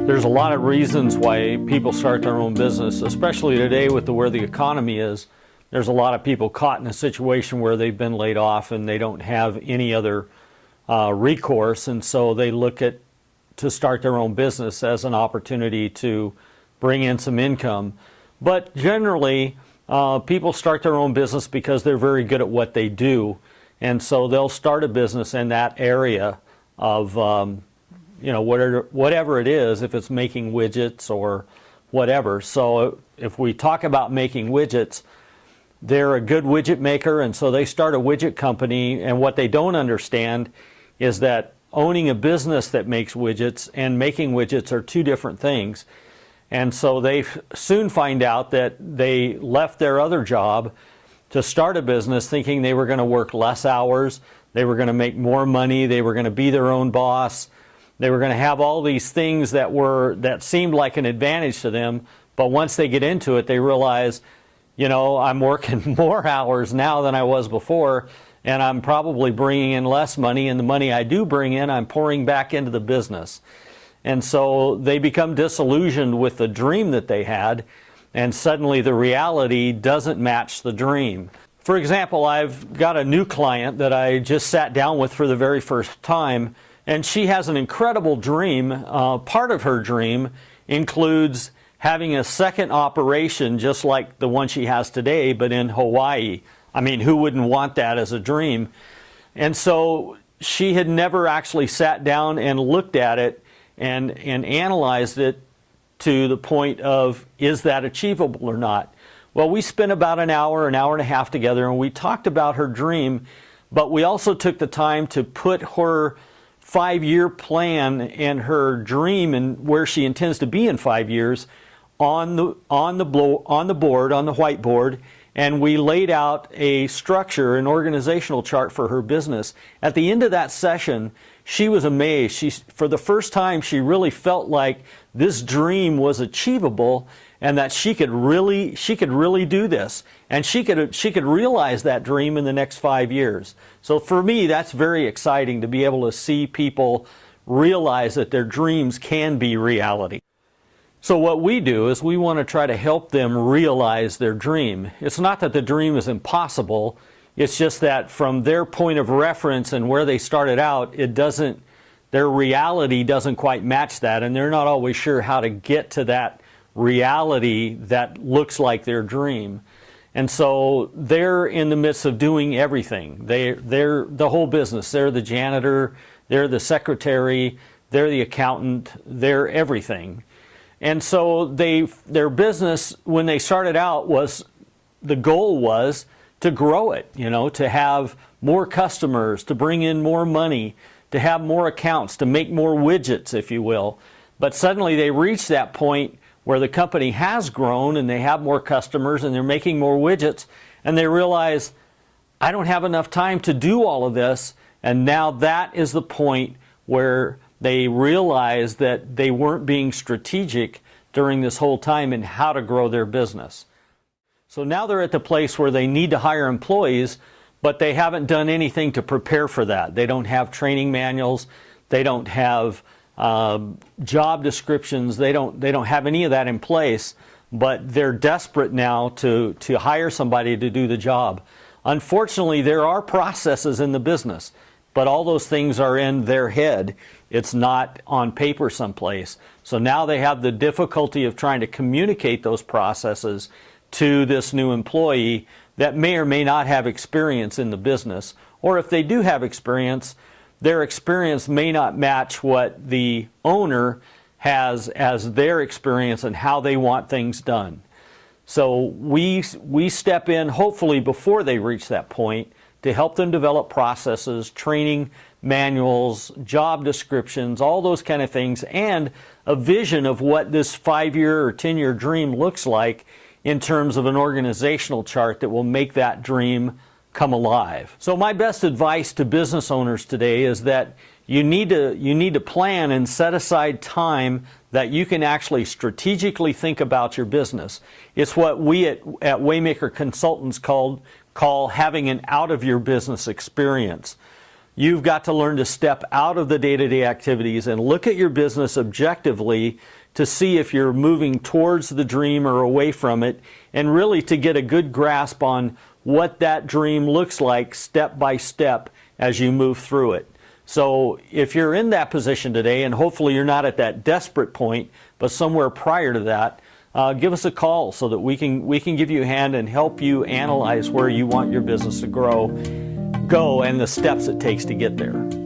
There's a lot of reasons why people start their own business, especially today with where the economy is. There's a lot of people caught in a situation where they've been laid off and they don't have any other recourse, and so they look to start their own business as an opportunity to bring in some income. But generally, people start their own business because they're very good at what they do, and so they'll start a business in that area of whatever it is, if it's making widgets or whatever. So if we talk about making widgets, they're a good widget maker, and so they start a widget company, and what they don't understand is that owning a business that makes widgets and making widgets are two different things. And so they soon find out that they left their other job to start a business thinking they were going to work less hours, they were going to make more money, they were going to be their own boss, they were going to have all these things that seemed like an advantage to them. But once they get into it, they realize, I'm working more hours now than I was before, and I'm probably bringing in less money, and the money I do bring in, I'm pouring back into the business. And so they become disillusioned with the dream that they had, and suddenly the reality doesn't match the dream. For example, I've got a new client that I just sat down with for the very first time, and she has an incredible dream. Part of her dream includes having a second operation just like the one she has today, but in Hawaii. I mean, who wouldn't want that as a dream? And so she had never actually sat down and looked at it and analyzed it to the point of, is that achievable or not? Well, we spent about an hour and a half together, and we talked about her dream, but we also took the time to put her 5-year plan and her dream and where she intends to be in 5 years on the whiteboard, and we laid out a structure, an organizational chart for her business. At the end of that session, she was amazed. For the first time, she really felt like this dream was achievable and that she could really do this, and she could realize that dream in the next 5 years. So for me, that's very exciting to be able to see people realize that their dreams can be reality. So what we do is we want to try to help them realize their dream. It's not that the dream is impossible, it's just that from their point of reference and where they started out, their reality doesn't quite match that, and they're not always sure how to get to that reality that looks like their dream. And so they're in the midst of doing everything. They're the whole business. They're the janitor, they're the secretary, they're the accountant, they're everything. And so their business, when they started out, the goal was to grow it, to have more customers, to bring in more money, to have more accounts, to make more widgets, if you will. But suddenly they reached that point where the company has grown and they have more customers and they're making more widgets, and they realize, I don't have enough time to do all of this. And now that is the point where they realize that they weren't being strategic during this whole time in how to grow their business. So now they're at the place where they need to hire employees, but they haven't done anything to prepare for that. They don't have training manuals, they don't have job descriptions, they don't have any of that in place, but they're desperate now to hire somebody to do the job. Unfortunately, there are processes in the business, but all those things are in their head. It's not on paper someplace. So now they have the difficulty of trying to communicate those processes to this new employee that may or may not have experience in the business. Or if they do have experience, their experience may not match what the owner has as their experience and how they want things done. So we step in, hopefully before they reach that point, to help them develop processes, training manuals, job descriptions, all those kind of things, and a vision of what this 5-year or 10-year dream looks like in terms of an organizational chart that will make that dream come alive. So my best advice to business owners today is that you need to plan and set aside time that you can actually strategically think about your business. It's what we at Waymaker Consultants call having an out of your business experience. You've got to learn to step out of the day-to-day activities and look at your business objectively to see if you're moving towards the dream or away from it, and really to get a good grasp on what that dream looks like step by step as you move through it. So if you're in that position today, and hopefully you're not at that desperate point, but somewhere prior to that, give us a call so that we can give you a hand and help you analyze where you want your business to go, and the steps it takes to get there.